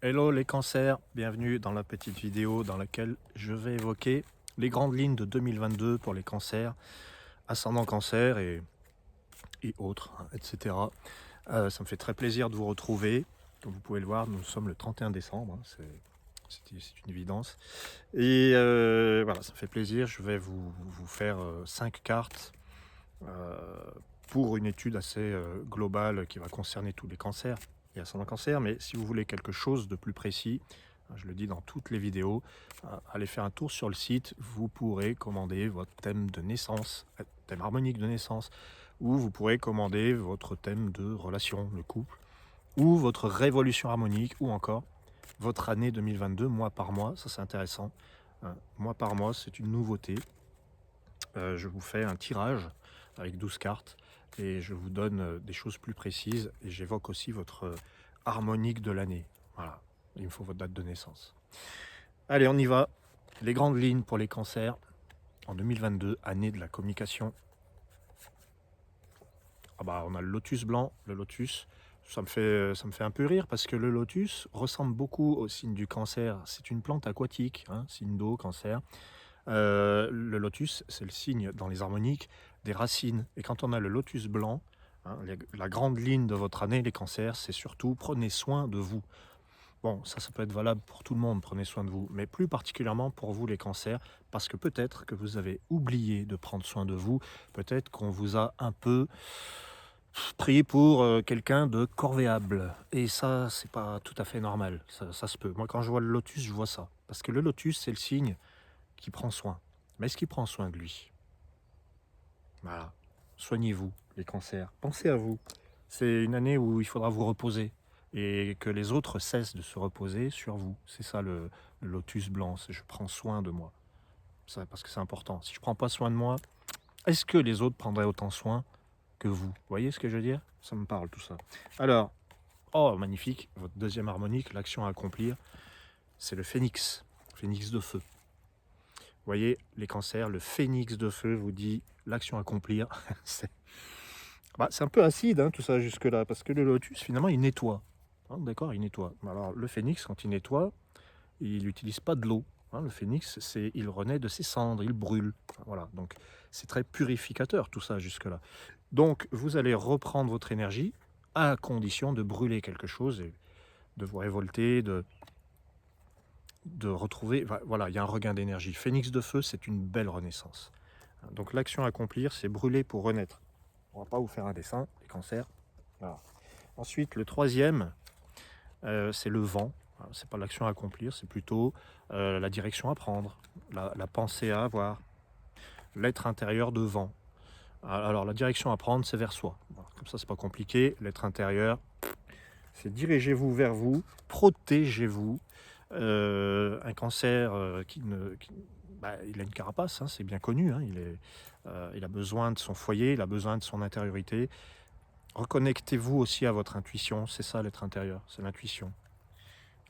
Hello les cancers, bienvenue dans la petite vidéo dans laquelle je vais évoquer les grandes lignes de 2022 pour les cancers, ascendant cancer et autres, hein, etc. Ça me fait très plaisir de vous retrouver. Comme vous pouvez le voir, nous sommes le 31 décembre, hein, c'est une évidence. Et voilà, ça me fait plaisir. Je vais vous faire 5 cartes euh, pour une étude assez globale qui va concerner tous les cancers et ascendant cancer. Mais si vous voulez quelque chose de plus précis, je le dis dans toutes les vidéos, allez faire un tour sur le site, vous pourrez commander votre thème de naissance, thème harmonique de naissance, ou vous pourrez commander votre thème de relation, le couple, ou votre révolution harmonique, ou encore votre année 2022, mois par mois. Ça c'est intéressant. Mois par mois, c'est une nouveauté. Je vous fais un tirage avec 12 cartes et je vous donne des choses plus précises et j'évoque aussi votre harmonique de l'année. Voilà, il me faut votre date de naissance. Allez, on y va. Les grandes lignes pour les cancers en 2022, année de la communication. Ah bah, on a le lotus blanc, le lotus. Ça me fait un peu rire parce que le lotus ressemble beaucoup au signe du cancer. C'est une plante aquatique, hein, signe d'eau, cancer. Le lotus, c'est le signe dans les harmoniques des racines. Et quand on a le lotus blanc, hein, la grande ligne de votre année, les cancers, c'est surtout prenez soin de vous. Bon, ça peut être valable pour tout le monde, prenez soin de vous, mais plus particulièrement pour vous les cancers, parce que peut-être que vous avez oublié de prendre soin de vous, peut-être qu'on vous a un peu pris pour quelqu'un de corvéable. Et ça, c'est pas tout à fait normal, ça se peut. Moi, quand je vois le lotus, je vois ça. Parce que le lotus, c'est le signe qui prend soin. Mais est-ce qu'il prend soin de lui? Voilà. Soignez-vous, les cancers. Pensez à vous. C'est une année où il faudra vous reposer et que les autres cessent de se reposer sur vous. C'est ça le lotus blanc, c'est je prends soin de moi. Ça, parce que c'est important. Si je prends pas soin de moi, est-ce que les autres prendraient autant soin que vous? Vous voyez ce que je veux dire? Ça me parle tout ça. Alors, oh magnifique, votre deuxième harmonique, l'action à accomplir, c'est le phénix, phénix de feu. Vous voyez, les cancers, le phénix de feu vous dit l'action à accomplir. c'est c'est un peu acide, hein, tout ça jusque-là, parce que le lotus, finalement, il nettoie. Hein, d'accord, il nettoie. Alors, le phénix, quand il nettoie, il n'utilise pas de l'eau. Hein, le phénix, il renaît de ses cendres, il brûle. Voilà, donc c'est très purificateur tout ça jusque-là. Donc, vous allez reprendre votre énergie à condition de brûler quelque chose et de vous révolter, de retrouver. Voilà, il y a un regain d'énergie. Phénix de feu, c'est une belle renaissance. Donc l'action à accomplir, c'est brûler pour renaître. On va pas vous faire un dessin, les cancers. Voilà. Ensuite, le troisième, c'est le vent. C'est pas l'action à accomplir, c'est plutôt la direction à prendre, la pensée à avoir, l'être intérieur de vent. Alors la direction à prendre, c'est vers soi. Voilà. Comme ça, c'est pas compliqué. L'être intérieur, c'est dirigez-vous vers vous, protégez-vous. Un cancer il a une carapace, hein, c'est bien connu. Hein, il a besoin de son foyer, il a besoin de son intériorité. Reconnectez-vous aussi à votre intuition, c'est ça l'être intérieur, c'est l'intuition.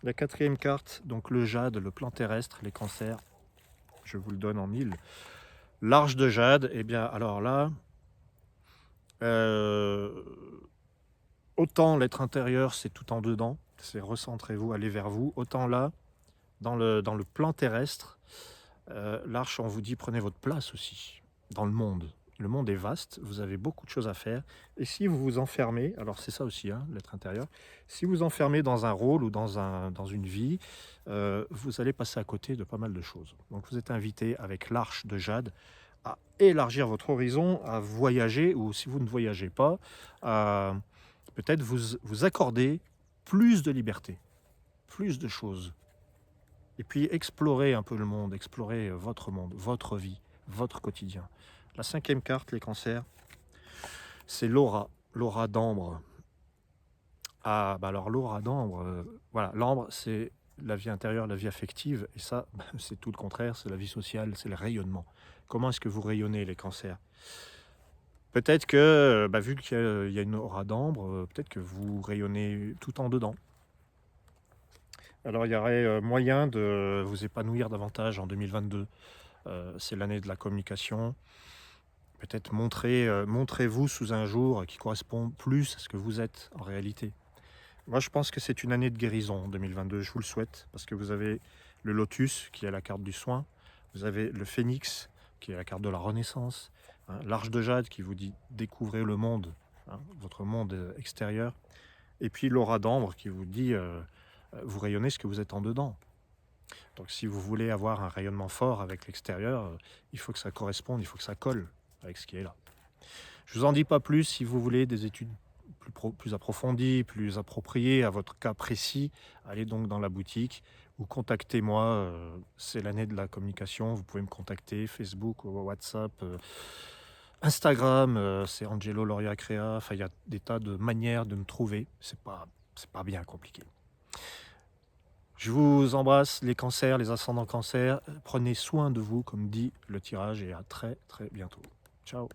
La quatrième carte, donc le jade, le plan terrestre, les cancers, je vous le donne en mille. L'arche de jade, eh bien alors là, euh, autant l'être intérieur c'est tout en dedans, c'est recentrez-vous, allez vers vous, autant là, dans le plan terrestre, l'arche, on vous dit prenez votre place aussi dans le monde. Le monde est vaste, vous avez beaucoup de choses à faire. Et si vous vous enfermez, alors c'est ça aussi, hein, l'être intérieur, si vous enfermez dans un rôle ou dans une vie, vous allez passer à côté de pas mal de choses. Donc vous êtes invité avec l'arche de jade à élargir votre horizon, à voyager, ou si vous ne voyagez pas, à peut-être vous accorder plus de liberté, plus de choses. Et puis explorer un peu le monde, explorer votre monde, votre vie, votre quotidien. La cinquième carte, les cancers, c'est l'aura, l'aura d'ambre. Ah, bah alors l'aura d'ambre, voilà, l'ambre, c'est la vie intérieure, la vie affective, et ça, c'est tout le contraire, c'est la vie sociale, c'est le rayonnement. Comment est-ce que vous rayonnez, les cancers? Peut-être que, vu qu'il y a une aura d'ambre, peut-être que vous rayonnez tout en dedans. Alors il y aurait moyen de vous épanouir davantage en 2022. C'est l'année de la communication. Peut-être montrez-vous sous un jour qui correspond plus à ce que vous êtes en réalité. Moi, je pense que c'est une année de guérison 2022, je vous le souhaite, parce que vous avez le lotus, qui est la carte du soin, vous avez le phénix, qui est la carte de la renaissance, hein, l'arche de jade, qui vous dit découvrez le monde, hein, votre monde extérieur, et puis l'aura d'ambre, qui vous dit vous rayonnez ce que vous êtes en dedans. Donc si vous voulez avoir un rayonnement fort avec l'extérieur, il faut que ça corresponde, il faut que ça colle avec ce qui est là. Je vous en dis pas plus. Si vous voulez des études plus approfondies, plus appropriées à votre cas précis, allez donc dans la boutique ou contactez-moi. C'est l'année de la communication. Vous pouvez me contacter Facebook, WhatsApp, Instagram. C'est Angelo Loria Crea. Enfin, il y a des tas de manières de me trouver. C'est pas bien compliqué. Je vous embrasse, les cancers, les ascendants cancers. Prenez soin de vous, comme dit le tirage, et à très très bientôt. Ciao.